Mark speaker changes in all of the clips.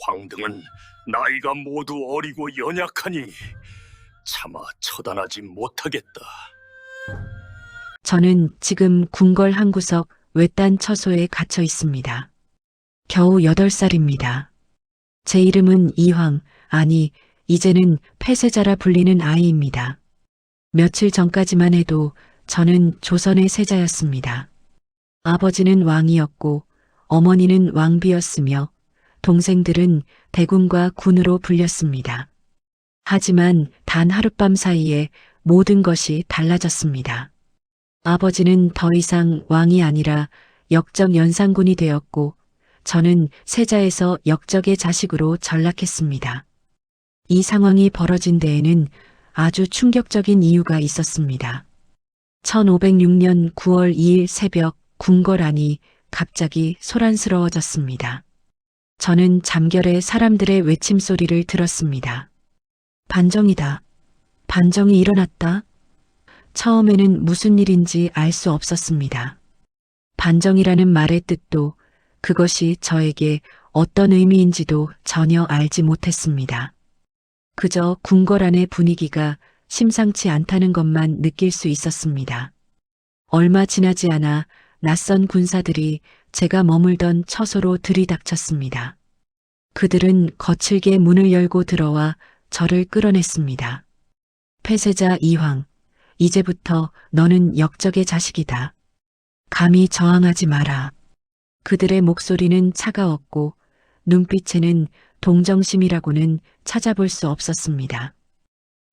Speaker 1: 황등은 나이가 모두 어리고 연약하니 차마 처단하지 못하겠다.
Speaker 2: 저는 지금 궁궐 한 구석 외딴 처소에 갇혀 있습니다. 겨우 8살입니다. 제 이름은 이황, 아니, 이제는 폐세자라 불리는 아이입니다. 며칠 전까지만 해도 저는 조선의 세자였습니다. 아버지는 왕이었고 어머니는 왕비였으며 동생들은 대군과 군으로 불렸습니다. 하지만 단 하룻밤 사이에 모든 것이 달라졌습니다. 아버지는 더 이상 왕이 아니라 역적 연산군이 되었고 저는 세자에서 역적의 자식으로 전락했습니다. 이 상황이 벌어진 데에는 아주 충격적인 이유가 있었습니다. 1506년 9월 2일 새벽 궁궐 안이 갑자기 소란스러워졌습니다. 저는 잠결에 사람들의 외침소리를 들었습니다. 반정이다. 반정이 일어났다. 처음에는 무슨 일인지 알 수 없었습니다. 반정이라는 말의 뜻도 그것이 저에게 어떤 의미인지도 전혀 알지 못했습니다. 그저 궁궐 안의 분위기가 심상치 않다는 것만 느낄 수 있었습니다. 얼마 지나지 않아 낯선 군사들이 제가 머물던 처소로 들이닥쳤습니다. 그들은 거칠게 문을 열고 들어와 저를 끌어냈습니다. 폐세자 이황, 이제부터 너는 역적의 자식이다. 감히 저항하지 마라. 그들의 목소리는 차가웠고 눈빛에는 동정심이라고는 찾아볼 수 없었습니다.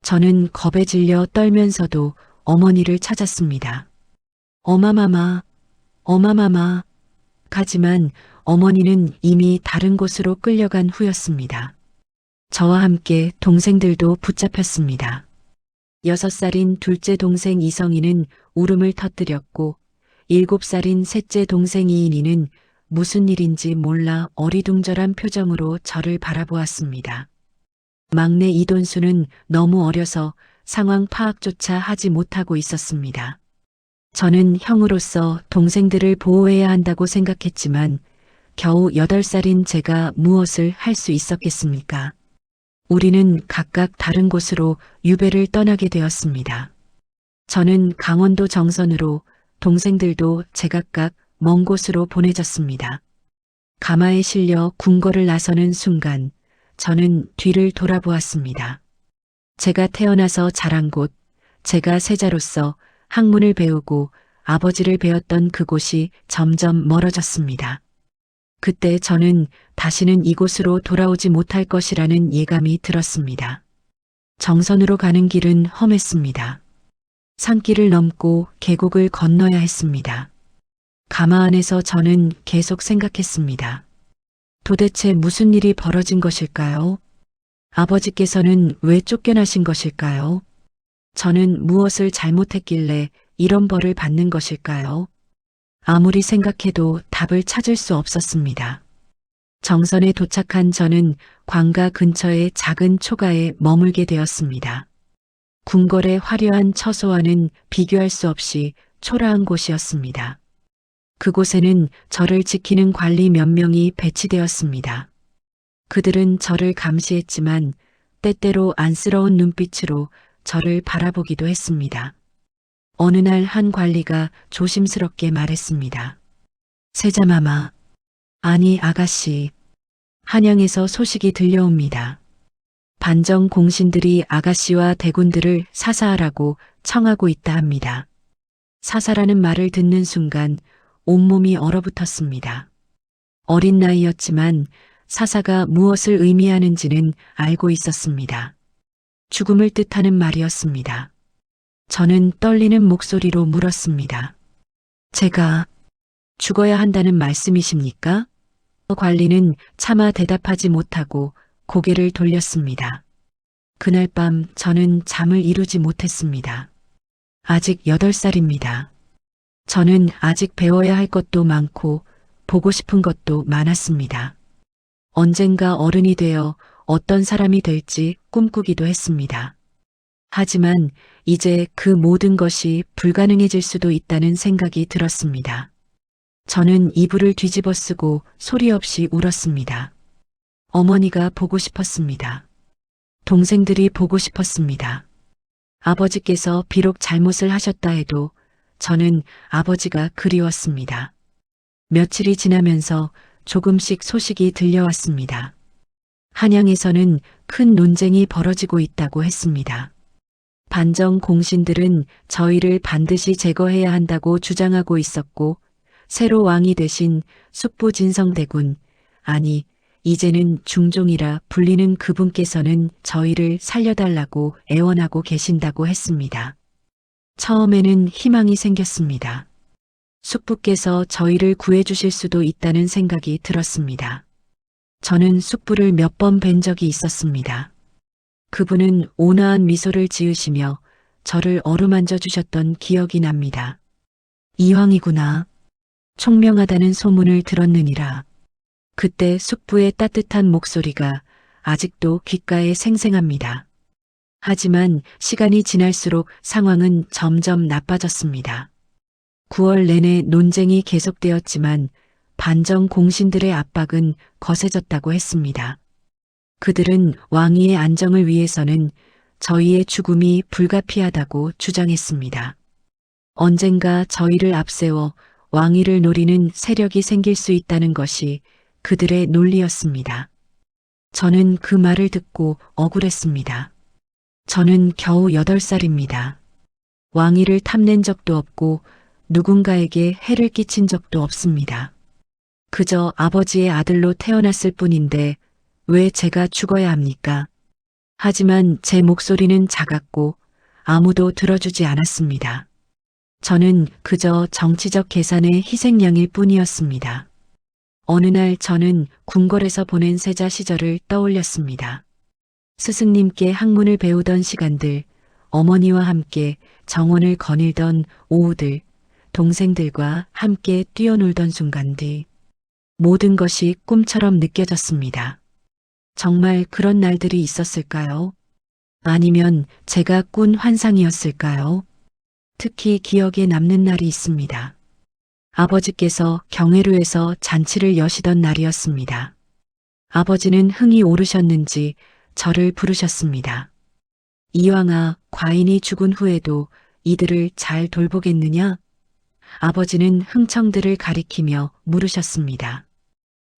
Speaker 2: 저는 겁에 질려 떨면서도 어머니를 찾았습니다. 어마마마, 어마마마. 하지만 어머니는 이미 다른 곳으로 끌려간 후였습니다. 저와 함께 동생들도 붙잡혔습니다. 6살인 둘째 동생 이성이는 울음을 터뜨렸고 7살인 셋째 동생 이인이는 무슨 일인지 몰라 어리둥절한 표정으로 저를 바라보았습니다. 막내 이돈수는 너무 어려서 상황 파악조차 하지 못하고 있었습니다. 저는 형으로서 동생들을 보호해야 한다고 생각했지만 겨우 8살인 제가 무엇을 할 수 있었겠습니까? 우리는 각각 다른 곳으로 유배를 떠나게 되었습니다. 저는 강원도 정선으로, 동생들도 제각각 먼 곳으로 보내졌습니다. 가마에 실려 궁궐을 나서는 순간 저는 뒤를 돌아보았습니다. 제가 태어나서 자란 곳, 제가 세자로서 학문을 배우고 아버지를 배웠던 그곳이 점점 멀어졌습니다. 그때 저는 다시는 이곳으로 돌아오지 못할 것이라는 예감이 들었습니다. 정선으로 가는 길은 험했습니다. 산길을 넘고 계곡을 건너야 했습니다. 가마 안에서 저는 계속 생각했습니다. 도대체 무슨 일이 벌어진 것일까요? 아버지께서는 왜 쫓겨나신 것일까요? 저는 무엇을 잘못했길래 이런 벌을 받는 것일까요? 아무리 생각해도 답을 찾을 수 없었습니다. 정선에 도착한 저는 관가 근처의 작은 초가에 머물게 되었습니다. 궁궐의 화려한 처소와는 비교할 수 없이 초라한 곳이었습니다. 그곳에는 저를 지키는 관리 몇 명이 배치되었습니다. 그들은 저를 감시했지만 때때로 안쓰러운 눈빛으로 저를 바라보기도 했습니다. 어느 날 한 관리가 조심스럽게 말했습니다. 세자마마, 아니 아가씨, 한양에서 소식이 들려옵니다. 반정 공신들이 아가씨와 대군들을 사사하라고 청하고 있다 합니다. 사사라는 말을 듣는 순간 온몸이 얼어붙었습니다. 어린 나이였지만 사사가 무엇을 의미하는지는 알고 있었습니다. 죽음을 뜻하는 말이었습니다. 저는 떨리는 목소리로 물었습니다. 제가 죽어야 한다는 말씀이십니까? 관리는 차마 대답하지 못하고 고개를 돌렸습니다. 그날 밤 저는 잠을 이루지 못했습니다. 아직 8살입니다. 저는 아직 배워야 할 것도 많고 보고 싶은 것도 많았습니다. 언젠가 어른이 되어 어떤 사람이 될지 꿈꾸기도 했습니다. 하지만 이제 그 모든 것이 불가능해질 수도 있다는 생각이 들었습니다. 저는 이불을 뒤집어 쓰고 소리 없이 울었습니다. 어머니가 보고 싶었습니다. 동생들이 보고 싶었습니다. 아버지께서 비록 잘못을 하셨다 해도 저는 아버지가 그리웠습니다. 며칠이 지나면서 조금씩 소식이 들려왔습니다. 한양에서는 큰 논쟁이 벌어지고 있다고 했습니다. 반정 공신들은 저희를 반드시 제거해야 한다고 주장하고 있었고, 새로 왕이 되신 숙부진성대군, 아니 이제는 중종이라 불리는 그분께서는 저희를 살려달라고 애원하고 계신다고 했습니다. 처음에는 희망이 생겼습니다. 숙부께서 저희를 구해주실 수도 있다는 생각이 들었습니다. 저는 숙부를 몇 번 뵌 적이 있었습니다. 그분은 온화한 미소를 지으시며 저를 어루만져 주셨던 기억이 납니다. 이황이구나. 총명하다는 소문을 들었느니라. 그때 숙부의 따뜻한 목소리가 아직도 귓가에 생생합니다. 하지만 시간이 지날수록 상황은 점점 나빠졌습니다. 9월 내내 논쟁이 계속되었지만 반정 공신들의 압박은 거세졌다고 했습니다. 그들은 왕위의 안정을 위해서는 저희의 죽음이 불가피하다고 주장했습니다. 언젠가 저희를 앞세워 왕위를 노리는 세력이 생길 수 있다는 것이 그들의 논리였습니다. 저는 그 말을 듣고 억울했습니다. 저는 겨우 8살입니다. 왕위를 탐낸 적도 없고 누군가에게 해를 끼친 적도 없습니다. 그저 아버지의 아들로 태어났을 뿐인데 왜 제가 죽어야 합니까? 하지만 제 목소리는 작았고 아무도 들어주지 않았습니다. 저는 그저 정치적 계산의 희생양일 뿐이었습니다. 어느 날 저는 궁궐에서 보낸 세자 시절을 떠올렸습니다. 스승님께 학문을 배우던 시간들, 어머니와 함께 정원을 거닐던 오후들, 동생들과 함께 뛰어놀던 순간들, 모든 것이 꿈처럼 느껴졌습니다. 정말 그런 날들이 있었을까요? 아니면 제가 꾼 환상이었을까요? 특히 기억에 남는 날이 있습니다. 아버지께서 경회루에서 잔치를 여시던 날이었습니다. 아버지는 흥이 오르셨는지 저를 부르셨습니다. 이왕아, 과인이 죽은 후에도 이들을 잘 돌보겠느냐? 아버지는 흥청들을 가리키며 물으셨습니다.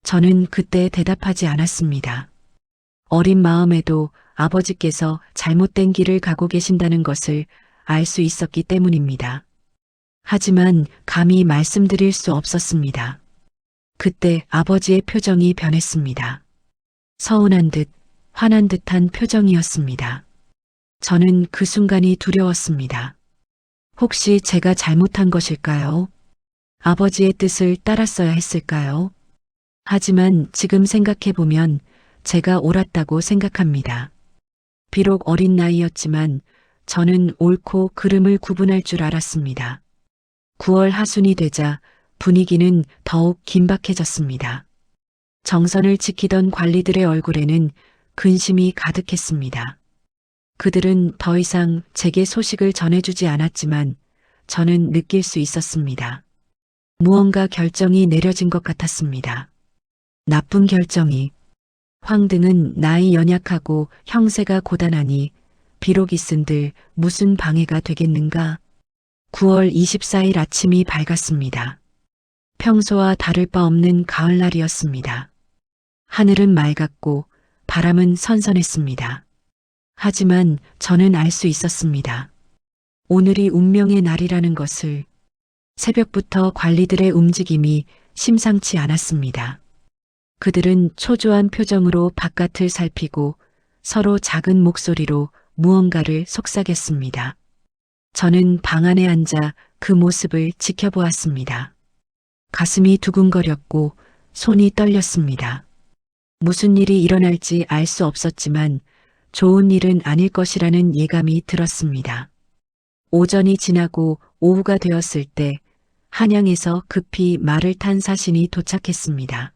Speaker 2: 저는 그때 대답하지 않았습니다. 어린 마음에도 아버지께서 잘못된 길을 가고 계신다는 것을 알 수 있었기 때문입니다. 하지만 감히 말씀드릴 수 없었습니다. 그때 아버지의 표정이 변했습니다. 서운한 듯 화난 듯한 표정이었습니다. 저는 그 순간이 두려웠습니다. 혹시 제가 잘못한 것일까요? 아버지의 뜻을 따랐어야 했을까요? 하지만 지금 생각해보면 제가 옳았다고 생각합니다. 비록 어린 나이였지만 저는 옳고 그름을 구분할 줄 알았습니다. 9월 하순이 되자 분위기는 더욱 긴박해졌습니다. 정선을 지키던 관리들의 얼굴에는 근심이 가득했습니다. 그들은 더 이상 제게 소식을 전해주지 않았지만 저는 느낄 수 있었습니다. 무언가 결정이 내려진 것 같았습니다. 나쁜 결정이. 황등은 나이 연약하고 형세가 고단하니 비록 있은들 무슨 방해가 되겠는가. 9월 24일 아침이 밝았습니다. 평소와 다를 바 없는 가을날이었습니다. 하늘은 맑았고 바람은 선선했습니다. 하지만 저는 알 수 있었습니다. 오늘이 운명의 날이라는 것을. 새벽부터 관리들의 움직임이 심상치 않았습니다. 그들은 초조한 표정으로 바깥을 살피고 서로 작은 목소리로 무언가를 속삭였습니다. 저는 방 안에 앉아 그 모습을 지켜보았습니다. 가슴이 두근거렸고 손이 떨렸습니다. 무슨 일이 일어날지 알 수 없었지만 좋은 일은 아닐 것이라는 예감이 들었습니다. 오전이 지나고 오후가 되었을 때 한양에서 급히 말을 탄 사신이 도착했습니다.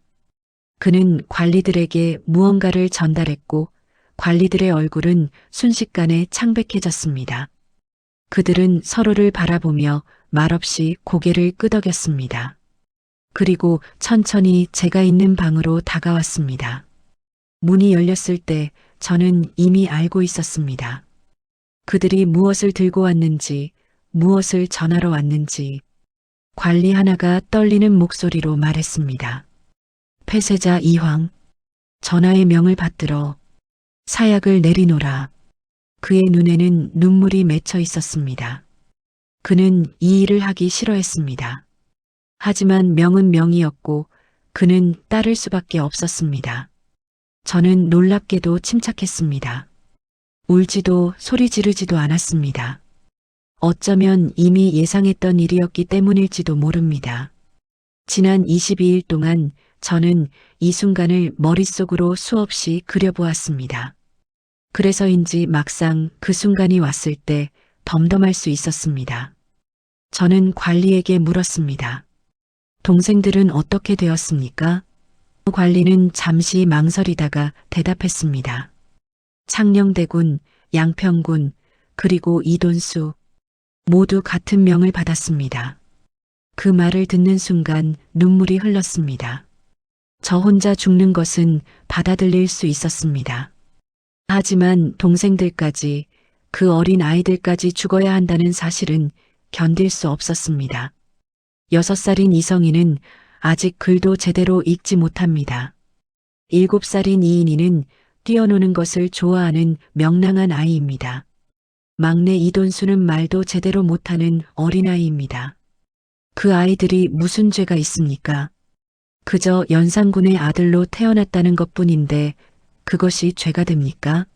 Speaker 2: 그는 관리들에게 무언가를 전달했고 관리들의 얼굴은 순식간에 창백해졌습니다. 그들은 서로를 바라보며 말없이 고개를 끄덕였습니다. 그리고 천천히 제가 있는 방으로 다가왔습니다. 문이 열렸을 때 저는 이미 알고 있었습니다. 그들이 무엇을 들고 왔는지, 무엇을 전하러 왔는지, 관리 하나가 떨리는 목소리로 말했습니다. 폐쇄자 이황, 전하의 명을 받들어 사약을 내리노라. 그의 눈에는 눈물이 맺혀 있었습니다. 그는 이 일을 하기 싫어했습니다. 하지만 명은 명이었고 그는 따를 수밖에 없었습니다. 저는 놀랍게도 침착했습니다. 울지도 소리 지르지도 않았습니다. 어쩌면 이미 예상했던 일이었기 때문일지도 모릅니다. 지난 22일 동안 저는 이 순간을 머릿속으로 수없이 그려보았습니다. 그래서인지 막상 그 순간이 왔을 때 덤덤할 수 있었습니다. 저는 관리에게 물었습니다. 동생들은 어떻게 되었습니까? 관리는 잠시 망설이다가 대답했습니다. 창녕대군, 양평군, 그리고 이돈수 모두 같은 명을 받았습니다. 그 말을 듣는 순간 눈물이 흘렀습니다. 저 혼자 죽는 것은 받아들일 수 있었습니다. 하지만 동생들까지, 그 어린 아이들까지 죽어야 한다는 사실은 견딜 수 없었습니다. 6살인 이성이는 아직 글도 제대로 읽지 못합니다. 7살인 이인이는 뛰어노는 것을 좋아하는 명랑한 아이입니다. 막내 이돈수는 말도 제대로 못하는 어린아이입니다. 그 아이들이 무슨 죄가 있습니까? 그저 연산군의 아들로 태어났다는 것뿐인데 그것이 죄가 됩니까?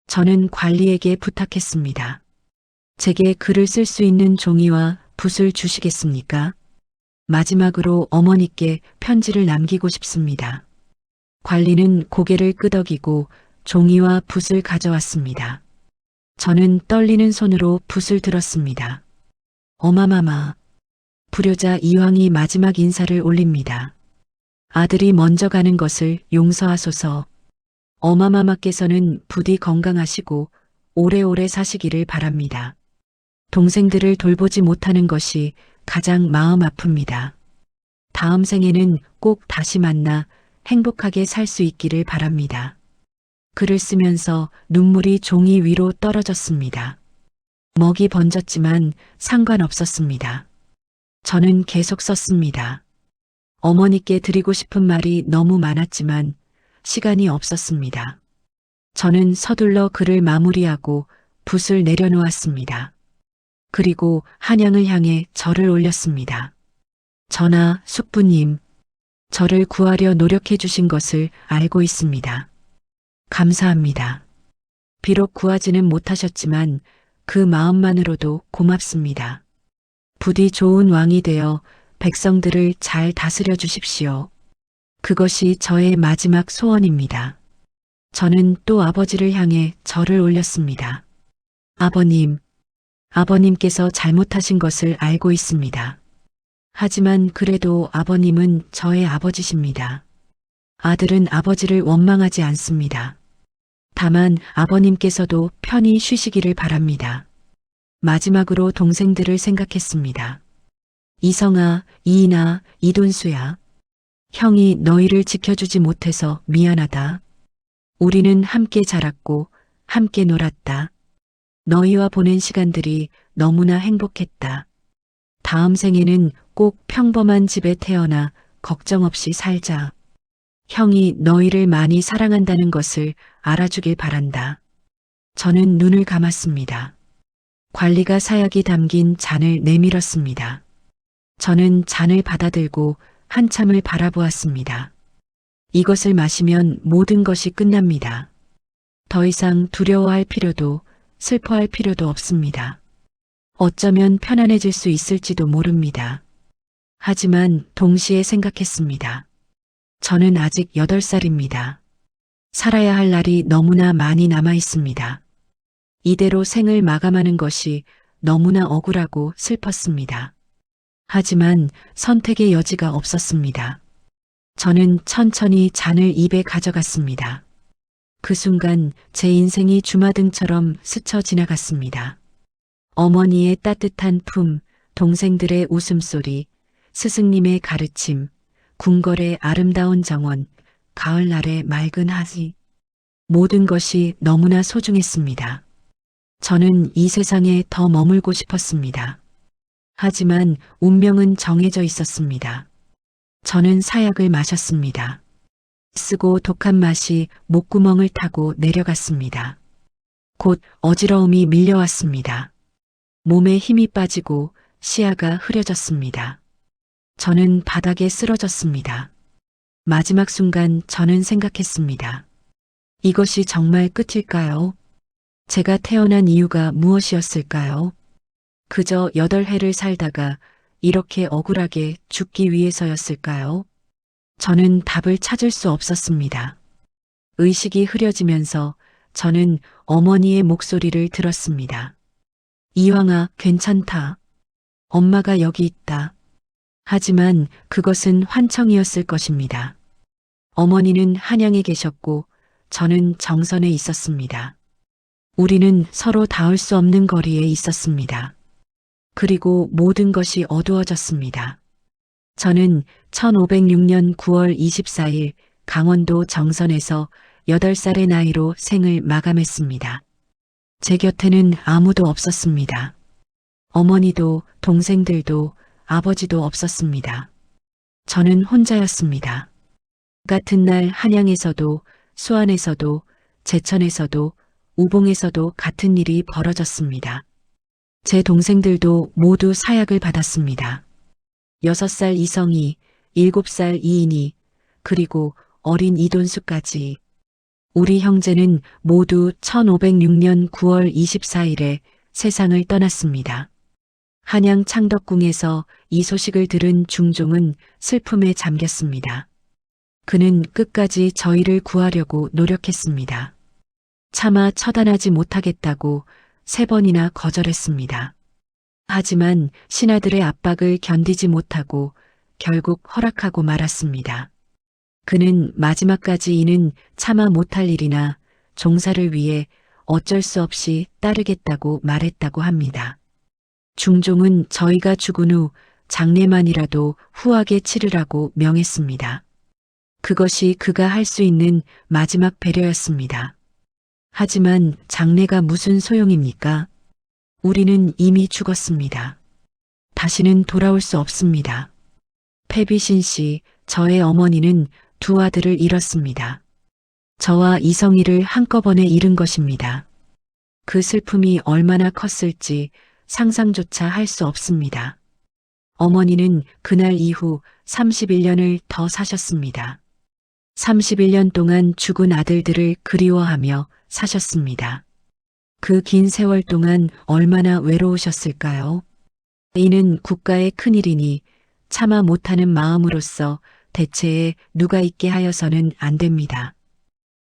Speaker 2: 저는 관리에게 부탁했습니다. 제게 글을 쓸 수 있는 종이와 붓을 주시겠습니까? 마지막으로 어머니께 편지를 남기고 싶습니다. 관리는 고개를 끄덕이고 종이와 붓을 가져왔습니다. 저는 떨리는 손으로 붓을 들었습니다. 어마마마. 불효자 이황이 마지막 인사를 올립니다. 아들이 먼저 가는 것을 용서하소서. 어마마마께서는 부디 건강하시고 오래오래 사시기를 바랍니다. 동생들을 돌보지 못하는 것이 가장 마음 아픕니다. 다음 생에는 꼭 다시 만나 행복하게 살 수 있기를 바랍니다. 글을 쓰면서 눈물이 종이 위로 떨어졌습니다. 먹이 번졌지만 상관없었습니다. 저는 계속 썼습니다. 어머니께 드리고 싶은 말이 너무 많았지만 시간이 없었습니다. 저는 서둘러 글을 마무리하고 붓을 내려놓았습니다. 그리고 한양을 향해 절을 올렸습니다. 전하, 숙부님, 저를 구하려 노력해 주신 것을 알고 있습니다. 감사합니다. 비록 구하지는 못하셨지만 그 마음만으로도 고맙습니다. 부디 좋은 왕이 되어 백성들을 잘 다스려 주십시오. 그것이 저의 마지막 소원입니다. 저는 또 아버지를 향해 절을 올렸습니다. 아버님, 아버님께서 잘못하신 것을 알고 있습니다. 하지만 그래도 아버님은 저의 아버지십니다. 아들은 아버지를 원망하지 않습니다. 다만 아버님께서도 편히 쉬시기를 바랍니다. 마지막으로 동생들을 생각했습니다. 이성아, 이인아, 이돈수야. 형이 너희를 지켜주지 못해서 미안하다. 우리는 함께 자랐고 함께 놀았다. 너희와 보낸 시간들이 너무나 행복했다. 다음 생에는 꼭 평범한 집에 태어나 걱정 없이 살자. 형이 너희를 많이 사랑한다는 것을 알아주길 바란다. 저는 눈을 감았습니다. 관리가 사약이 담긴 잔을 내밀었습니다. 저는 잔을 받아들고 한참을 바라보았습니다. 이것을 마시면 모든 것이 끝납니다. 더 이상 두려워할 필요도 슬퍼할 필요도 없습니다. 어쩌면 편안해질 수 있을지도 모릅니다. 하지만 동시에 생각했습니다. 저는 아직 8살입니다. 살아야 할 날이 너무나 많이 남아 있습니다. 이대로 생을 마감하는 것이 너무나 억울하고 슬펐습니다. 하지만 선택의 여지가 없었습니다. 저는 천천히 잔을 입에 가져갔습니다. 그 순간 제 인생이 주마등처럼 스쳐 지나갔습니다. 어머니의 따뜻한 품, 동생들의 웃음소리, 스승님의 가르침, 궁궐의 아름다운 정원, 가을날의 맑은 하지. 모든 것이 너무나 소중했습니다. 저는 이 세상에 더 머물고 싶었습니다. 하지만 운명은 정해져 있었습니다. 저는 사약을 마셨습니다. 쓰고 독한 맛이 목구멍을 타고 내려갔습니다. 곧 어지러움이 밀려왔습니다. 몸에 힘이 빠지고 시야가 흐려졌습니다. 저는 바닥에 쓰러졌습니다. 마지막 순간 저는 생각했습니다. 이것이 정말 끝일까요? 제가 태어난 이유가 무엇이었을까요? 그저 8해를 살다가 이렇게 억울하게 죽기 위해서였을까요? 저는 답을 찾을 수 없었습니다. 의식이 흐려지면서 저는 어머니의 목소리를 들었습니다. 이황아, 괜찮다. 엄마가 여기 있다. 하지만 그것은 환청이었을 것입니다. 어머니는 한양에 계셨고 저는 정선에 있었습니다. 우리는 서로 닿을 수 없는 거리에 있었습니다. 그리고 모든 것이 어두워졌습니다. 저는 1506년 9월 24일 강원도 정선에서 8살의 나이로 생을 마감했습니다. 제 곁에는 아무도 없었습니다. 어머니도 동생들도 아버지도 없었습니다. 저는 혼자였습니다. 같은 날 한양에서도 수안에서도 제천에서도 우봉에서도 같은 일이 벌어졌습니다. 제 동생들도 모두 사약을 받았습니다. 6살 이성희, 7살 이인희, 그리고 어린 이돈수까지. 우리 형제는 모두 1506년 9월 24일에 세상을 떠났습니다. 한양 창덕궁에서 이 소식을 들은 중종은 슬픔에 잠겼습니다. 그는 끝까지 저희를 구하려고 노력했습니다. 차마 처단하지 못하겠다고 3번이나 거절했습니다. 하지만 신하들의 압박을 견디지 못하고 결국 허락하고 말았습니다. 그는 마지막까지 이는 차마 못할 일이나 종사를 위해 어쩔 수 없이 따르겠다고 말했다고 합니다. 중종은 저희가 죽은 후 장례만이라도 후하게 치르라고 명했습니다. 그것이 그가 할 수 있는 마지막 배려였습니다. 하지만 장례가 무슨 소용입니까? 우리는 이미 죽었습니다. 다시는 돌아올 수 없습니다. 패비신 씨, 저의 어머니는 2 아들을 잃었습니다. 저와 이성희를 한꺼번에 잃은 것입니다. 그 슬픔이 얼마나 컸을지 상상조차 할 수 없습니다. 어머니는 그날 이후 31년을 더 사셨습니다. 31년 동안 죽은 아들들을 그리워하며 사셨습니다. 그 긴 세월 동안 얼마나 외로우셨을까요? 이는 국가의 큰일이니 차마 못하는 마음으로서 대체에 누가 있게 하여서는 안 됩니다.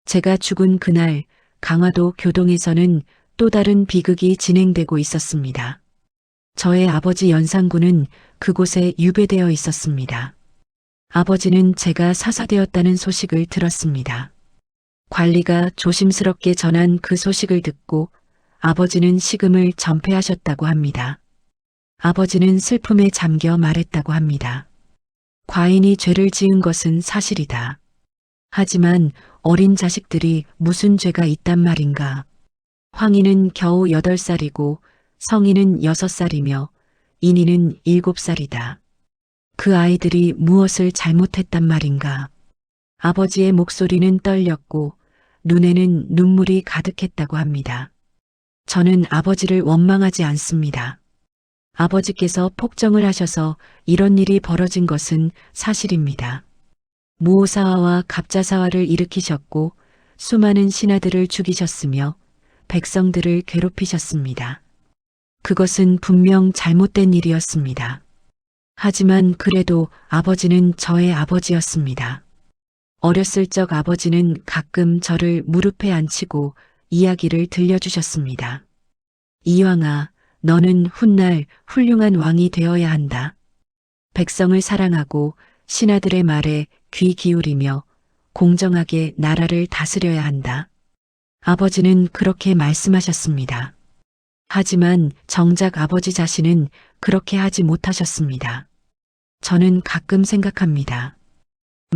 Speaker 2: 제가 죽은 그날 강화도 교동에서는 또 다른 비극이 진행되고 있었습니다. 저의 아버지 연산군은 그곳에 유배되어 있었습니다. 아버지는 제가 사사되었다는 소식을 들었습니다. 관리가 조심스럽게 전한 그 소식을 듣고 아버지는 식음을 전폐하셨다고 합니다. 아버지는 슬픔에 잠겨 말했다고 합니다. 과인이 죄를 지은 것은 사실이다. 하지만 어린 자식들이 무슨 죄가 있단 말인가. 황희는 겨우 8살이고 성희는 6살이며 인희는 7살이다. 그 아이들이 무엇을 잘못했단 말인가. 아버지의 목소리는 떨렸고 눈에는 눈물이 가득했다고 합니다. 저는 아버지를 원망하지 않습니다. 아버지께서 폭정을 하셔서 이런 일이 벌어진 것은 사실입니다. 무오사화와 갑자사화를 일으키셨고 수많은 신하들을 죽이셨으며 백성들을 괴롭히셨습니다. 그것은 분명 잘못된 일이었습니다. 하지만 그래도 아버지는 저의 아버지였습니다. 어렸을 적 아버지는 가끔 저를 무릎에 앉히고 이야기를 들려주셨습니다. 이황아, 너는 훗날 훌륭한 왕이 되어야 한다. 백성을 사랑하고 신하들의 말에 귀 기울이며 공정하게 나라를 다스려야 한다. 아버지는 그렇게 말씀하셨습니다. 하지만 정작 아버지 자신은 그렇게 하지 못하셨습니다. 저는 가끔 생각합니다.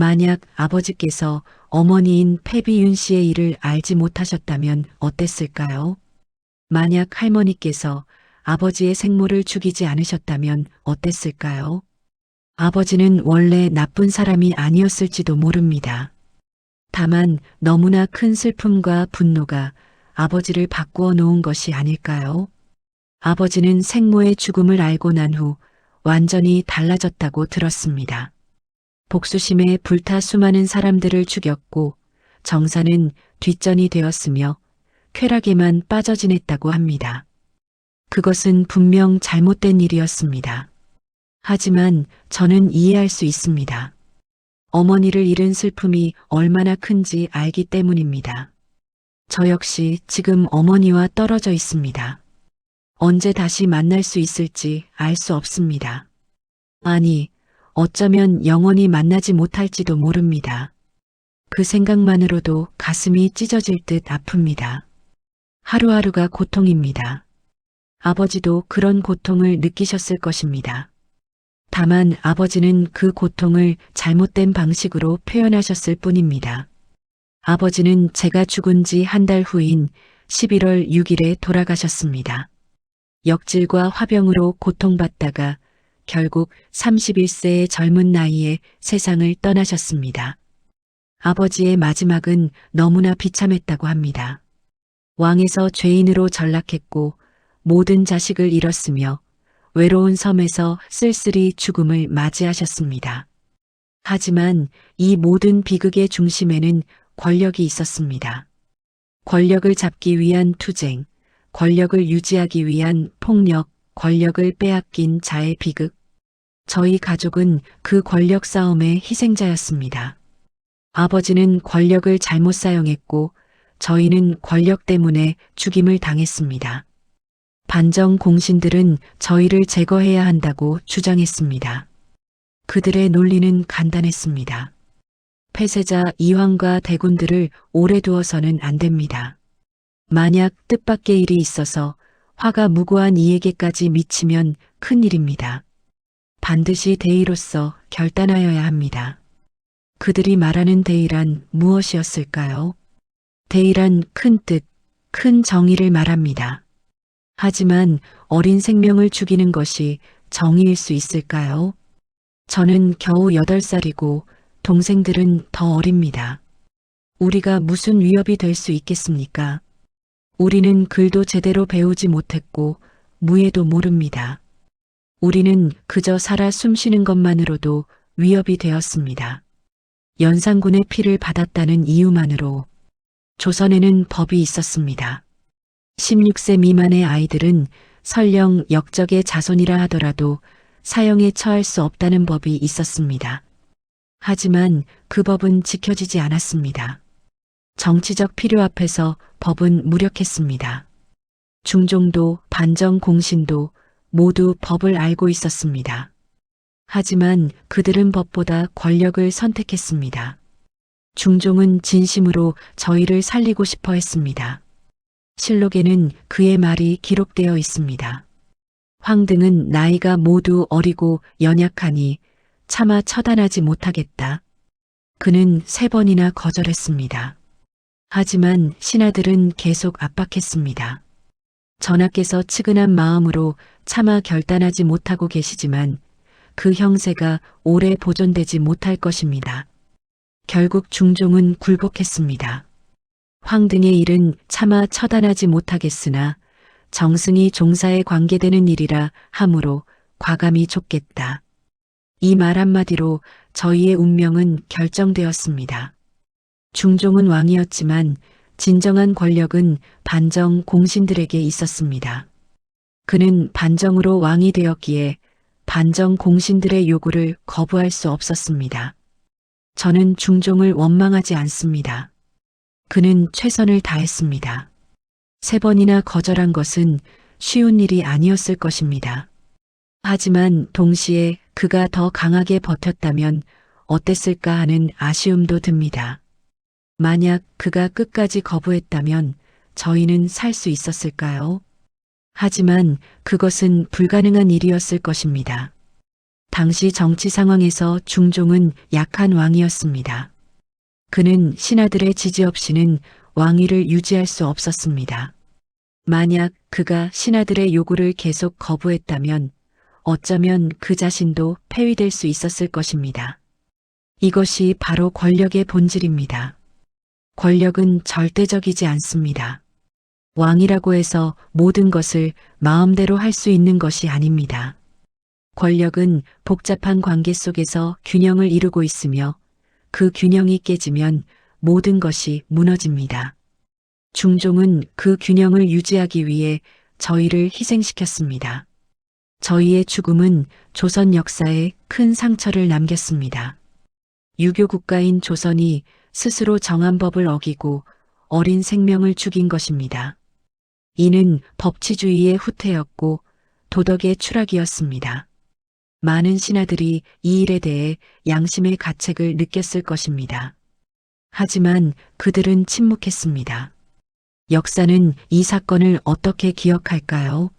Speaker 2: 만약 아버지께서 어머니인 패비윤 씨의 일을 알지 못하셨다면 어땠을까요? 만약 할머니께서 아버지의 생모를 죽이지 않으셨다면 어땠을까요? 아버지는 원래 나쁜 사람이 아니었을지도 모릅니다. 다만 너무나 큰 슬픔과 분노가 아버지를 바꾸어 놓은 것이 아닐까요? 아버지는 생모의 죽음을 알고 난 후 완전히 달라졌다고 들었습니다. 복수심에 불타 수많은 사람들을 죽였고 정사는 뒷전이 되었으며 쾌락에만 빠져 지냈다고 합니다. 그것은 분명 잘못된 일이었습니다. 하지만 저는 이해할 수 있습니다. 어머니를 잃은 슬픔이 얼마나 큰지 알기 때문입니다. 저 역시 지금 어머니와 떨어져 있습니다. 언제 다시 만날 수 있을지 알 수 없습니다. 아니, 어쩌면 영원히 만나지 못할지도 모릅니다. 그 생각만으로도 가슴이 찢어질 듯 아픕니다. 하루하루가 고통입니다. 아버지도 그런 고통을 느끼셨을 것입니다. 다만 아버지는 그 고통을 잘못된 방식으로 표현하셨을 뿐입니다. 아버지는 제가 죽은 지 한 달 후인 11월 6일에 돌아가셨습니다. 역질과 화병으로 고통받다가 결국 31세의 젊은 나이에 세상을 떠나셨습니다. 아버지의 마지막은 너무나 비참했다고 합니다. 왕에서 죄인으로 전락했고 모든 자식을 잃었으며 외로운 섬에서 쓸쓸히 죽음을 맞이하셨습니다. 하지만 이 모든 비극의 중심에는 권력이 있었습니다. 권력을 잡기 위한 투쟁, 권력을 유지하기 위한 폭력, 권력을 빼앗긴 자의 비극. 저희 가족은 그 권력 싸움의 희생자였습니다. 아버지는 권력을 잘못 사용했고 저희는 권력 때문에 죽임을 당했습니다. 반정 공신들은 저희를 제거해야 한다고 주장했습니다. 그들의 논리는 간단했습니다. 폐쇄자 이황과 대군들을 오래 두어서는 안 됩니다. 만약 뜻밖의 일이 있어서 화가 무고한 이에게까지 미치면 큰일입니다. 반드시 대의로서 결단하여야 합니다. 그들이 말하는 대의란 무엇이었을까요? 대의란 큰 뜻, 큰 정의를 말합니다. 하지만 어린 생명을 죽이는 것이 정의일 수 있을까요? 저는 겨우 8살이고 동생들은 더 어립니다. 우리가 무슨 위협이 될 수 있겠습니까? 우리는 글도 제대로 배우지 못했고 무예도 모릅니다. 우리는 그저 살아 숨쉬는 것만으로도 위협이 되었습니다. 연산군의 피를 받았다는 이유만으로 조선에는 법이 있었습니다. 16세 미만의 아이들은 설령 역적의 자손이라 하더라도 사형에 처할 수 없다는 법이 있었습니다. 하지만 그 법은 지켜지지 않았습니다. 정치적 필요 앞에서 법은 무력했습니다. 중종도 반정 공신도 모두 법을 알고 있었습니다. 하지만 그들은 법보다 권력을 선택했습니다. 중종은 진심으로 저희를 살리고 싶어 했습니다. 실록에는 그의 말이 기록되어 있습니다. 황등은 나이가 모두 어리고 연약하니 차마 처단하지 못하겠다. 그는 3번이나 거절했습니다. 하지만 신하들은 계속 압박했습니다. 전하께서 측은한 마음으로 차마 결단하지 못하고 계시지만 그 형세가 오래 보존되지 못할 것입니다. 결국 중종은 굴복했습니다. 황등의 일은 차마 처단하지 못하겠으나 정승이 종사에 관계되는 일이라 하므로 과감히 쫓겠다. 이 말 한마디로 저희의 운명은 결정되었습니다. 중종은 왕이었지만 진정한 권력은 반정 공신들에게 있었습니다. 그는 반정으로 왕이 되었기에 반정 공신들의 요구를 거부할 수 없었습니다. 저는 중종을 원망하지 않습니다. 그는 최선을 다했습니다. 3번이나 거절한 것은 쉬운 일이 아니었을 것입니다. 하지만 동시에 그가 더 강하게 버텼다면 어땠을까 하는 아쉬움도 듭니다. 만약 그가 끝까지 거부했다면 저희는 살 수 있었을까요? 하지만 그것은 불가능한 일이었을 것입니다. 당시 정치 상황에서 중종은 약한 왕이었습니다. 그는 신하들의 지지 없이는 왕위를 유지할 수 없었습니다. 만약 그가 신하들의 요구를 계속 거부했다면 어쩌면 그 자신도 폐위될 수 있었을 것입니다. 이것이 바로 권력의 본질입니다. 권력은 절대적이지 않습니다. 왕이라고 해서 모든 것을 마음대로 할 수 있는 것이 아닙니다. 권력은 복잡한 관계 속에서 균형을 이루고 있으며 그 균형이 깨지면 모든 것이 무너집니다. 중종은 그 균형을 유지하기 위해 저희를 희생시켰습니다. 저희의 죽음은 조선 역사에 큰 상처를 남겼습니다. 유교 국가인 조선이 스스로 정한 법을 어기고 어린 생명을 죽인 것입니다. 이는 법치주의의 후퇴였고 도덕의 추락이었습니다. 많은 신하들이 이 일에 대해 양심의 가책을 느꼈을 것입니다. 하지만 그들은 침묵했습니다. 역사는 이 사건을 어떻게 기억할까요?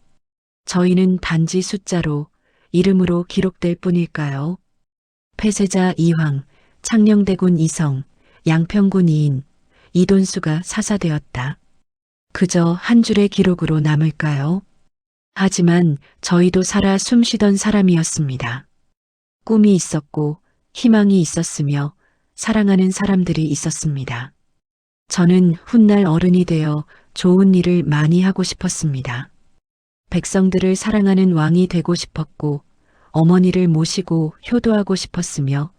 Speaker 2: 저희는 단지 숫자로, 이름으로 기록될 뿐일까요? 폐쇄자 이황, 창녕대군 이성, 양평군 이인, 이돈수가 사사되었다. 그저 한 줄의 기록으로 남을까요? 하지만 저희도 살아 숨쉬던 사람이었습니다. 꿈이 있었고 희망이 있었으며 사랑하는 사람들이 있었습니다. 저는 훗날 어른이 되어 좋은 일을 많이 하고 싶었습니다. 백성들을 사랑하는 왕이 되고 싶었고 어머니를 모시고 효도하고 싶었으며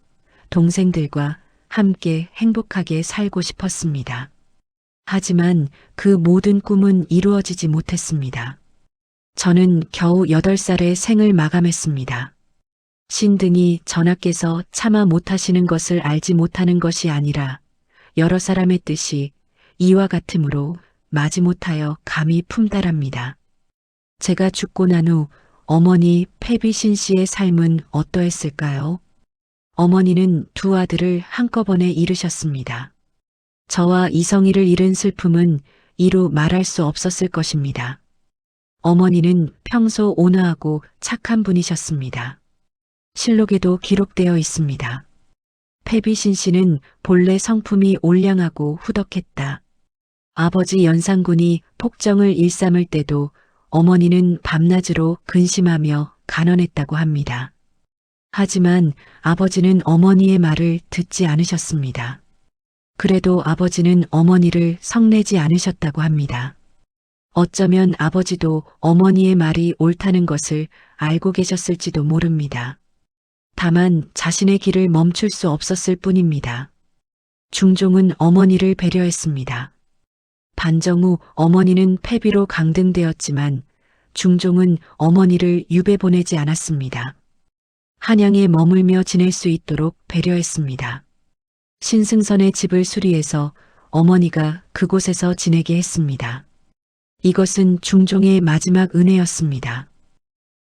Speaker 2: 동생들과 함께 행복하게 살고 싶었습니다. 하지만 그 모든 꿈은 이루어지지 못했습니다. 저는 겨우 8살에 생을 마감했습니다. 신등이 전하께서 차마 못하시는 것을 알지 못하는 것이 아니라 여러 사람의 뜻이 이와 같으므로 마지못하여 감히 품다랍니다. 제가 죽고 난 후 어머니 패비신 씨의 삶은 어떠했을까요? 어머니는 두 아들을 한꺼번에 잃으셨습니다. 저와 이성희를 잃은 슬픔은 이루 말할 수 없었을 것입니다. 어머니는 평소 온화하고 착한 분이셨습니다. 실록에도 기록되어 있습니다. 패비신 씨는 본래 성품이 올량하고 후덕했다. 아버지 연산군이 폭정을 일삼을 때도 어머니는 밤낮으로 근심하며 간언했다고 합니다. 하지만 아버지는 어머니의 말을 듣지 않으셨습니다. 그래도 아버지는 어머니를 성내지 않으셨다고 합니다. 어쩌면 아버지도 어머니의 말이 옳다는 것을 알고 계셨을지도 모릅니다. 다만 자신의 길을 멈출 수 없었을 뿐입니다. 중종은 어머니를 배려했습니다. 반정 후 어머니는 폐비로 강등되었지만 중종은 어머니를 유배 보내지 않았습니다. 한양에 머물며 지낼 수 있도록 배려했습니다. 신승선의 집을 수리해서 어머니가 그곳에서 지내게 했습니다. 이것은 중종의 마지막 은혜였습니다.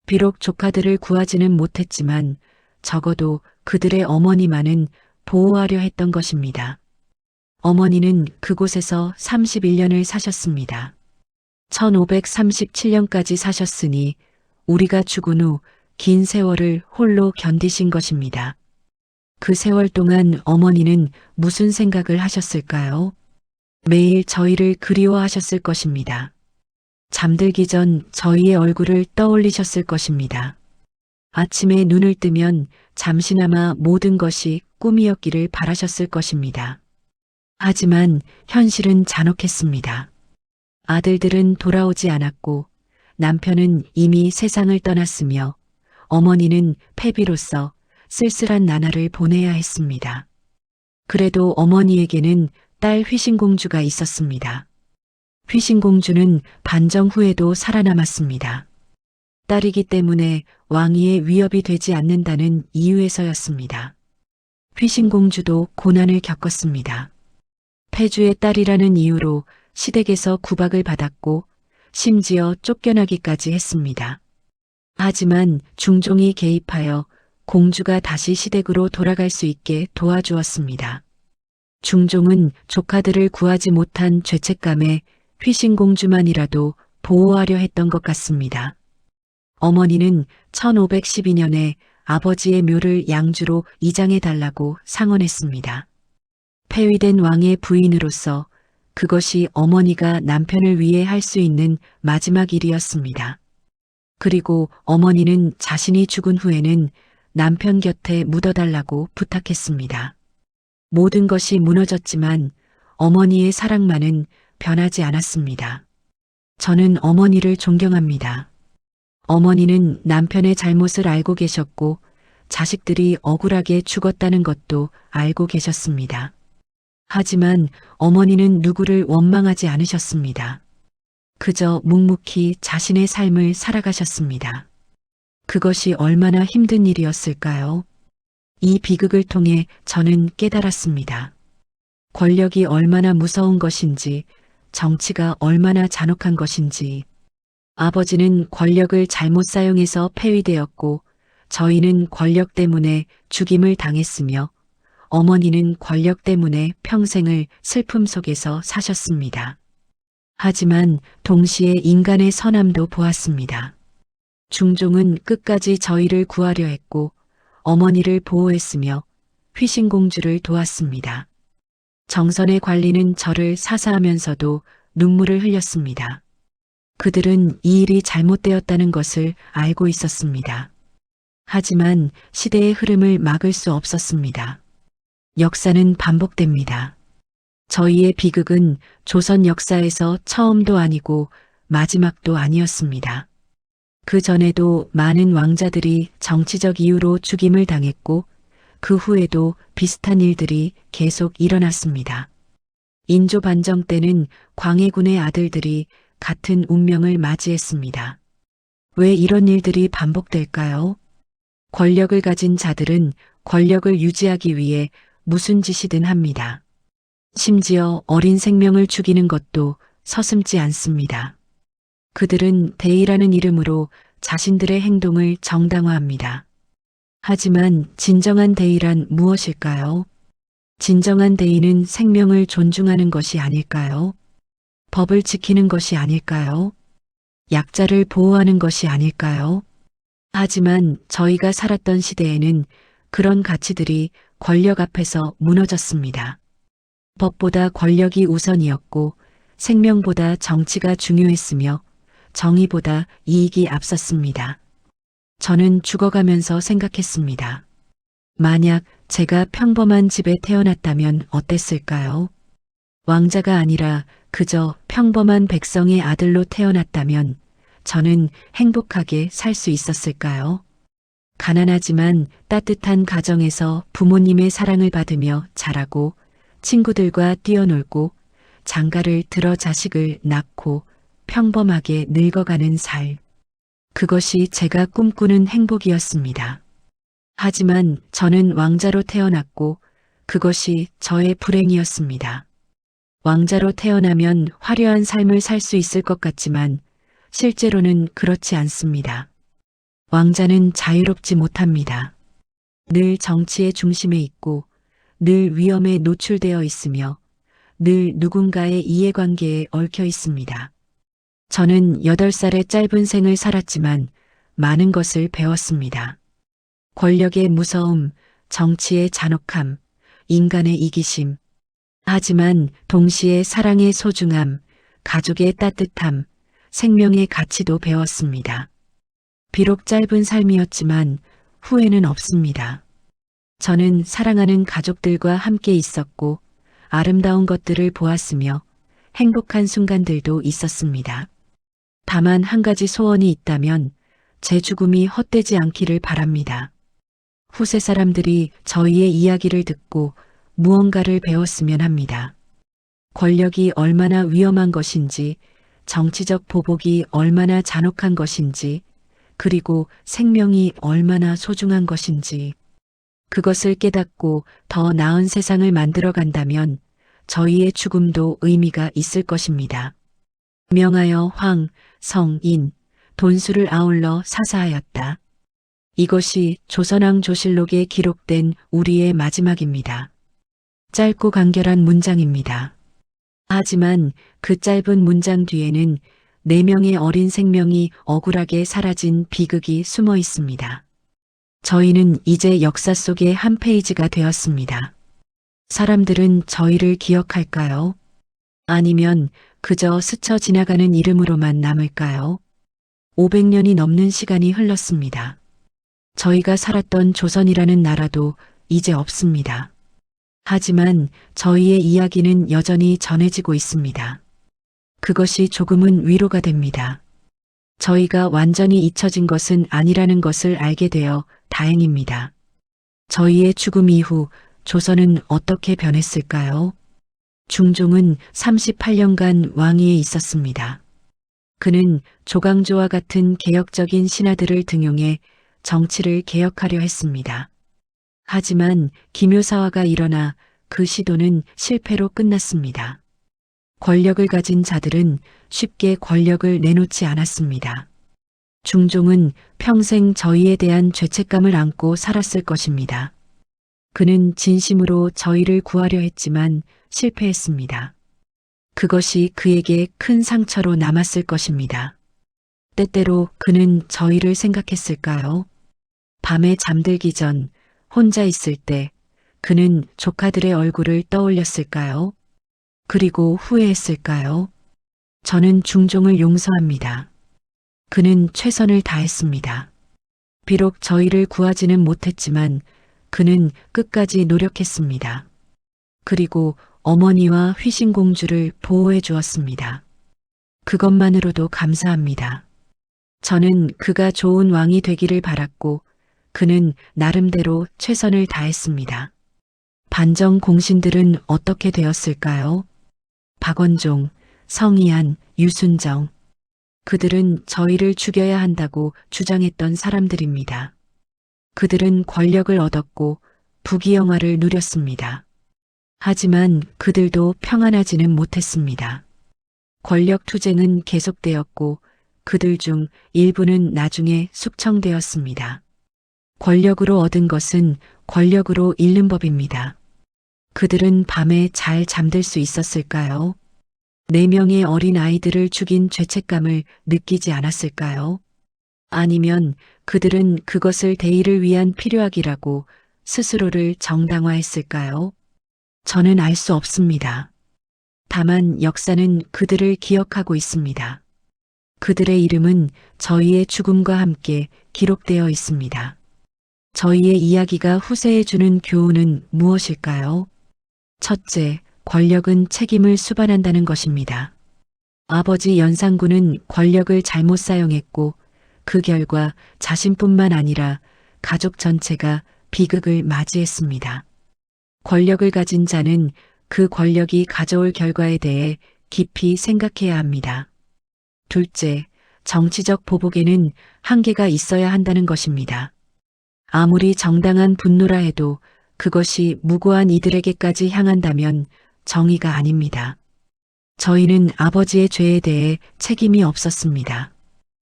Speaker 2: 비록 조카들을 구하지는 못했지만 적어도 그들의 어머니만은 보호하려 했던 것입니다. 어머니는 그곳에서 31년을 사셨습니다. 1537년까지 사셨으니 우리가 죽은 후 긴 세월을 홀로 견디신 것입니다. 그 세월 동안 어머니는 무슨 생각을 하셨을까요? 매일 저희를 그리워하셨을 것입니다. 잠들기 전 저희의 얼굴을 떠올리셨을 것입니다. 아침에 눈을 뜨면 잠시나마 모든 것이 꿈이었기를 바라셨을 것입니다. 하지만 현실은 잔혹했습니다. 아들들은 돌아오지 않았고 남편은 이미 세상을 떠났으며 어머니는 폐비로서 쓸쓸한 나날을 보내야 했습니다. 그래도 어머니에게는 딸 휘신공주가 있었습니다. 휘신공주는 반정 후에도 살아남았습니다. 딸이기 때문에 왕위에 위협이 되지 않는다는 이유에서였습니다. 휘신공주도 고난을 겪었습니다. 폐주의 딸이라는 이유로 시댁에서 구박을 받았고 심지어 쫓겨나기까지 했습니다. 하지만 중종이 개입하여 공주가 다시 시댁으로 돌아갈 수 있게 도와주었습니다. 중종은 조카들을 구하지 못한 죄책감에 휘신공주만이라도 보호하려 했던 것 같습니다. 어머니는 1512년에 아버지의 묘를 양주로 이장해달라고 상언했습니다. 폐위된 왕의 부인으로서 그것이 어머니가 남편을 위해 할 수 있는 마지막 일이었습니다. 그리고 어머니는 자신이 죽은 후에는 남편 곁에 묻어달라고 부탁했습니다. 모든 것이 무너졌지만 어머니의 사랑만은 변하지 않았습니다. 저는 어머니를 존경합니다. 어머니는 남편의 잘못을 알고 계셨고 자식들이 억울하게 죽었다는 것도 알고 계셨습니다. 하지만 어머니는 누구를 원망하지 않으셨습니다. 그저 묵묵히 자신의 삶을 살아가셨습니다. 그것이 얼마나 힘든 일이었을까요? 이 비극을 통해 저는 깨달았습니다. 권력이 얼마나 무서운 것인지, 정치가 얼마나 잔혹한 것인지. 아버지는 권력을 잘못 사용해서 폐위되었고, 저희는 권력 때문에 죽임을 당했으며, 어머니는 권력 때문에 평생을 슬픔 속에서 사셨습니다. 하지만 동시에 인간의 선함도 보았습니다. 중종은 끝까지 저희를 구하려 했고 어머니를 보호했으며 휘신공주를 도왔습니다. 정선의 관리는 저를 사사하면서도 눈물을 흘렸습니다. 그들은 이 일이 잘못되었다는 것을 알고 있었습니다. 하지만 시대의 흐름을 막을 수 없었습니다. 역사는 반복됩니다. 저희의 비극은 조선 역사에서 처음도 아니고 마지막도 아니었습니다. 그 전에도 많은 왕자들이 정치적 이유로 죽임을 당했고 그 후에도 비슷한 일들이 계속 일어났습니다. 인조 반정 때는 광해군의 아들들이 같은 운명을 맞이했습니다. 왜 이런 일들이 반복될까요? 권력을 가진 자들은 권력을 유지하기 위해 무슨 짓이든 합니다. 심지어 어린 생명을 죽이는 것도 서슴지 않습니다. 그들은 대의라는 이름으로 자신들의 행동을 정당화합니다. 하지만 진정한 대의란 무엇일까요? 진정한 대의는 생명을 존중하는 것이 아닐까요? 법을 지키는 것이 아닐까요? 약자를 보호하는 것이 아닐까요? 하지만 저희가 살았던 시대에는 그런 가치들이 권력 앞에서 무너졌습니다. 법보다 권력이 우선이었고 생명보다 정치가 중요했으며 정의보다 이익이 앞섰습니다. 저는 죽어가면서 생각했습니다. 만약 제가 평범한 집에 태어났다면 어땠을까요? 왕자가 아니라 그저 평범한 백성의 아들로 태어났다면 저는 행복하게 살 수 있었을까요? 가난하지만 따뜻한 가정에서 부모님의 사랑을 받으며 자라고 친구들과 뛰어놀고 장가를 들어 자식을 낳고 평범하게 늙어가는 삶. 그것이 제가 꿈꾸는 행복이었습니다. 하지만 저는 왕자로 태어났고 그것이 저의 불행이었습니다. 왕자로 태어나면 화려한 삶을 살 수 있을 것 같지만 실제로는 그렇지 않습니다. 왕자는 자유롭지 못합니다. 늘 정치의 중심에 있고 늘 위험에 노출되어 있으며 늘 누군가의 이해관계에 얽혀 있습니다. 저는 8살의 짧은 생을 살았지만 많은 것을 배웠습니다. 권력의 무서움, 정치의 잔혹함, 인간의 이기심, 하지만 동시에 사랑의 소중함, 가족의 따뜻함, 생명의 가치도 배웠습니다. 비록 짧은 삶이었지만 후회는 없습니다. 저는 사랑하는 가족들과 함께 있었고 아름다운 것들을 보았으며 행복한 순간들도 있었습니다. 다만 한 가지 소원이 있다면 제 죽음이 헛되지 않기를 바랍니다. 후세 사람들이 저희의 이야기를 듣고 무언가를 배웠으면 합니다. 권력이 얼마나 위험한 것인지, 정치적 보복이 얼마나 잔혹한 것인지, 그리고 생명이 얼마나 소중한 것인지, 그것을 깨닫고 더 나은 세상을 만들어 간다면 저희의 죽음도 의미가 있을 것입니다. 명하여 황, 성, 인, 돈수를 아울러 사사하였다. 이것이 조선왕 조실록에 기록된 우리의 마지막입니다. 짧고 간결한 문장입니다. 하지만 그 짧은 문장 뒤에는 4명의 어린 생명이 억울하게 사라진 비극이 숨어 있습니다. 저희는 이제 역사 속의 한 페이지가 되었습니다. 사람들은 저희를 기억할까요? 아니면 그저 스쳐 지나가는 이름으로만 남을까요? 500년이 넘는 시간이 흘렀습니다. 저희가 살았던 조선이라는 나라도 이제 없습니다. 하지만 저희의 이야기는 여전히 전해지고 있습니다. 그것이 조금은 위로가 됩니다. 저희가 완전히 잊혀진 것은 아니라는 것을 알게 되어 다행입니다. 저희의 죽음 이후 조선은 어떻게 변했을까요? 중종은 38년간 왕위에 있었습니다. 그는 조광조와 같은 개혁적인 신하들을 등용해 정치를 개혁하려 했습니다. 하지만 기묘사화가 일어나 그 시도는 실패로 끝났습니다. 권력을 가진 자들은 쉽게 권력을 내놓지 않았습니다. 중종은 평생 저희에 대한 죄책감을 안고 살았을 것입니다. 그는 진심으로 저희를 구하려 했지만 실패했습니다. 그것이 그에게 큰 상처로 남았을 것입니다. 때때로 그는 저희를 생각했을까요? 밤에 잠들기 전 혼자 있을 때 그는 조카들의 얼굴을 떠올렸을까요? 그리고 후회했을까요? 저는 중종을 용서합니다. 그는 최선을 다했습니다. 비록 저희를 구하지는 못했지만 그는 끝까지 노력했습니다. 그리고 어머니와 휘신공주를 보호해 주었습니다. 그것만으로도 감사합니다. 저는 그가 좋은 왕이 되기를 바랐고 그는 나름대로 최선을 다했습니다. 반정 공신들은 어떻게 되었을까요? 박원종, 성희안, 유순정. 그들은 저희를 죽여야 한다고 주장했던 사람들입니다. 그들은 권력을 얻었고 부귀영화를 누렸습니다. 하지만 그들도 평안하지는 못했습니다. 권력 투쟁은 계속되었고 그들 중 일부는 나중에 숙청되었습니다. 권력으로 얻은 것은 권력으로 잃는 법입니다. 그들은 밤에 잘 잠들 수 있었을까요? 4명의 어린 아이들을 죽인 죄책감을 느끼지 않았을까요? 아니면 그들은 그것을 대의를 위한 필요악이라고 스스로를 정당화했을까요? 저는 알 수 없습니다. 다만 역사는 그들을 기억하고 있습니다. 그들의 이름은 저희의 죽음과 함께 기록되어 있습니다. 저희의 이야기가 후세에 주는 교훈은 무엇일까요? 첫째, 권력은 책임을 수반한다는 것입니다. 아버지 연산군은 권력을 잘못 사용했고 그 결과 자신뿐만 아니라 가족 전체가 비극을 맞이했습니다. 권력을 가진 자는 그 권력이 가져올 결과에 대해 깊이 생각해야 합니다. 둘째, 정치적 보복에는 한계가 있어야 한다는 것입니다. 아무리 정당한 분노라 해도 그것이 무고한 이들에게까지 향한다면 정의가 아닙니다. 저희는 아버지의 죄에 대해 책임이 없었습니다.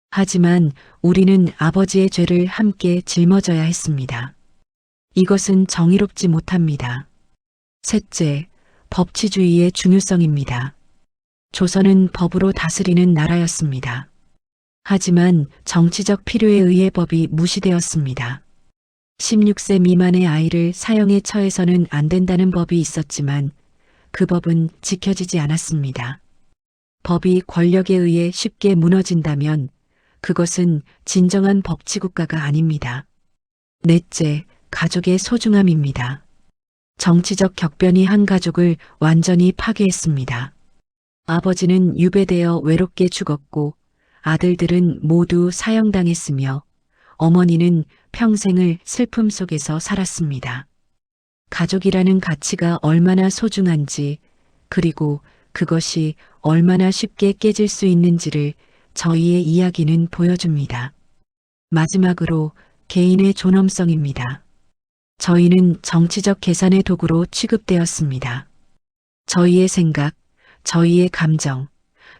Speaker 2: 하지만 우리는 아버지의 죄를 함께 짊어져야 했습니다. 이것은 정의롭지 못합니다. 셋째, 법치주의의 중요성입니다. 조선은 법으로 다스리는 나라였습니다. 하지만 정치적 필요에 의해 법이 무시되었습니다. 16세 미만의 아이를 사형에 처해서는 안 된다는 법이 있었지만 그 법은 지켜지지 않았습니다. 법이 권력에 의해 쉽게 무너진다면 그것은 진정한 법치국가가 아닙니다. 넷째, 가족의 소중함입니다. 정치적 격변이 한 가족을 완전히 파괴했습니다. 아버지는 유배되어 외롭게 죽었고 아들들은 모두 사형당했으며 어머니는 평생을 슬픔 속에서 살았습니다. 가족이라는 가치가 얼마나 소중한지 그리고 그것이 얼마나 쉽게 깨질 수 있는지를 저희의 이야기는 보여줍니다. 마지막으로 개인의 존엄성입니다. 저희는 정치적 계산의 도구로 취급되었습니다. 저희의 생각, 저희의 감정,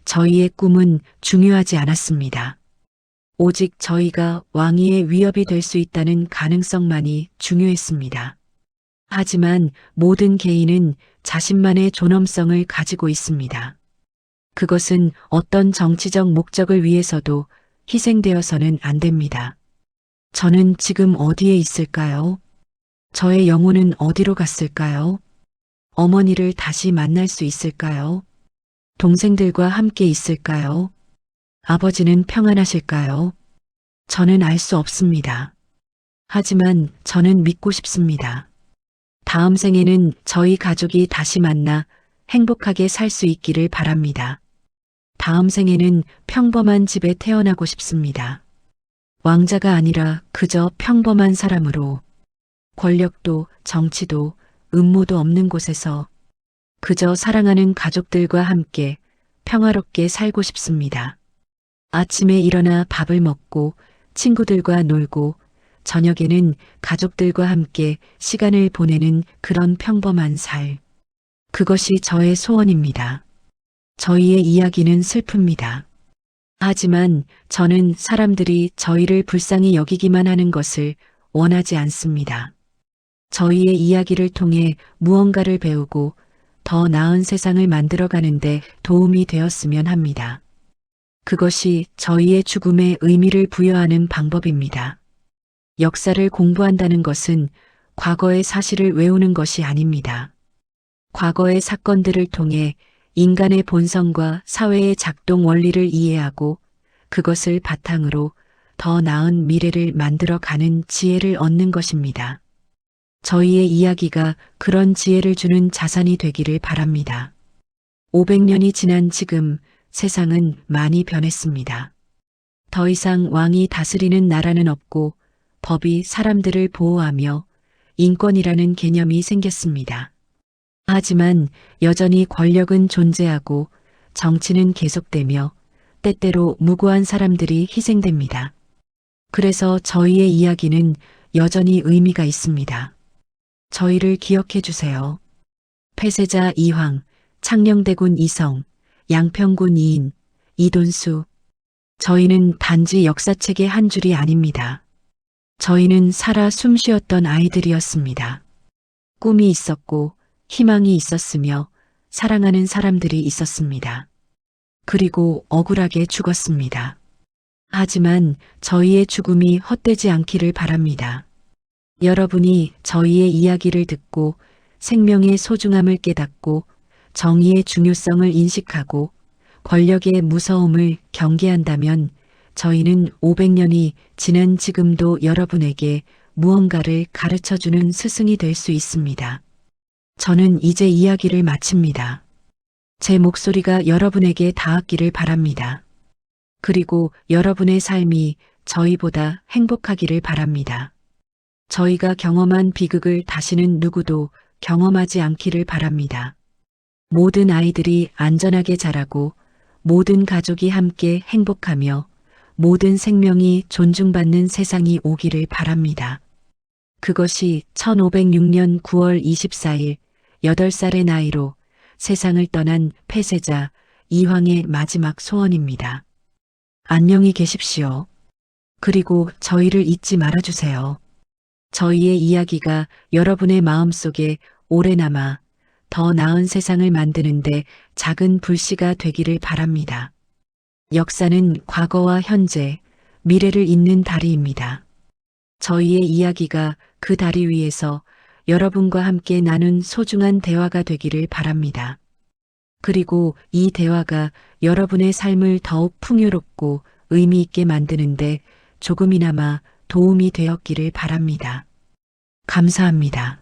Speaker 2: 저희의 꿈은 중요하지 않았습니다. 오직 저희가 왕위의 위협이 될 수 있다는 가능성만이 중요했습니다. 하지만 모든 개인은 자신만의 존엄성을 가지고 있습니다. 그것은 어떤 정치적 목적을 위해서도 희생되어서는 안 됩니다. 저는 지금 어디에 있을까요? 저의 영혼은 어디로 갔을까요? 어머니를 다시 만날 수 있을까요? 동생들과 함께 있을까요? 아버지는 평안하실까요? 저는 알 수 없습니다. 하지만 저는 믿고 싶습니다. 다음 생에는 저희 가족이 다시 만나 행복하게 살 수 있기를 바랍니다. 다음 생에는 평범한 집에 태어나고 싶습니다. 왕자가 아니라 그저 평범한 사람으로 권력도 정치도 음모도 없는 곳에서 그저 사랑하는 가족들과 함께 평화롭게 살고 싶습니다. 아침에 일어나 밥을 먹고 친구들과 놀고 저녁에는 가족들과 함께 시간을 보내는 그런 평범한 살. 그것이 저의 소원입니다. 저희의 이야기는 슬픕니다. 하지만 저는 사람들이 저희를 불쌍히 여기기만 하는 것을 원하지 않습니다. 저희의 이야기를 통해 무언가를 배우고 더 나은 세상을 만들어가는데 도움이 되었으면 합니다. 그것이 저희의 죽음에 의미를 부여하는 방법입니다. 역사를 공부한다는 것은 과거의 사실을 외우는 것이 아닙니다. 과거의 사건들을 통해 인간의 본성과 사회의 작동 원리를 이해하고 그것을 바탕으로 더 나은 미래를 만들어 가는 지혜를 얻는 것입니다. 저희의 이야기가 그런 지혜를 주는 자산이 되기를 바랍니다. 500년이 지난 지금 세상은 많이 변했습니다. 더 이상 왕이 다스리는 나라는 없고 법이 사람들을 보호하며 인권이라는 개념이 생겼습니다. 하지만 여전히 권력은 존재하고 정치는 계속되며 때때로 무고한 사람들이 희생됩니다. 그래서 저희의 이야기는 여전히 의미가 있습니다. 저희를 기억해 주세요. 폐쇄자 이황, 창녕대군 이성, 양평군 이인, 이돈수. 저희는 단지 역사책의 한 줄이 아닙니다. 저희는 살아 숨쉬었던 아이들이었습니다. 꿈이 있었고 희망이 있었으며 사랑하는 사람들이 있었습니다. 그리고 억울하게 죽었습니다. 하지만 저희의 죽음이 헛되지 않기를 바랍니다. 여러분이 저희의 이야기를 듣고 생명의 소중함을 깨닫고 정의의 중요성을 인식하고 권력의 무서움을 경계한다면 저희는 500년이 지난 지금도 여러분에게 무언가를 가르쳐주는 스승이 될 수 있습니다. 저는 이제 이야기를 마칩니다. 제 목소리가 여러분에게 닿았기를 바랍니다. 그리고 여러분의 삶이 저희보다 행복하기를 바랍니다. 저희가 경험한 비극을 다시는 누구도 경험하지 않기를 바랍니다. 모든 아이들이 안전하게 자라고 모든 가족이 함께 행복하며 모든 생명이 존중받는 세상이 오기를 바랍니다. 그것이 1506년 9월 24일 8살의 나이로 세상을 떠난 폐쇄자 이황의 마지막 소원입니다. 안녕히 계십시오. 그리고 저희를 잊지 말아주세요. 저희의 이야기가 여러분의 마음속에 오래 남아 더 나은 세상을 만드는데 작은 불씨가 되기를 바랍니다. 역사는 과거와 현재, 미래를 잇는 다리입니다. 저희의 이야기가 그 다리 위에서 여러분과 함께 나눈 소중한 대화가 되기를 바랍니다. 그리고 이 대화가 여러분의 삶을 더욱 풍요롭고 의미 있게 만드는데 조금이나마 도움이 되었기를 바랍니다. 감사합니다.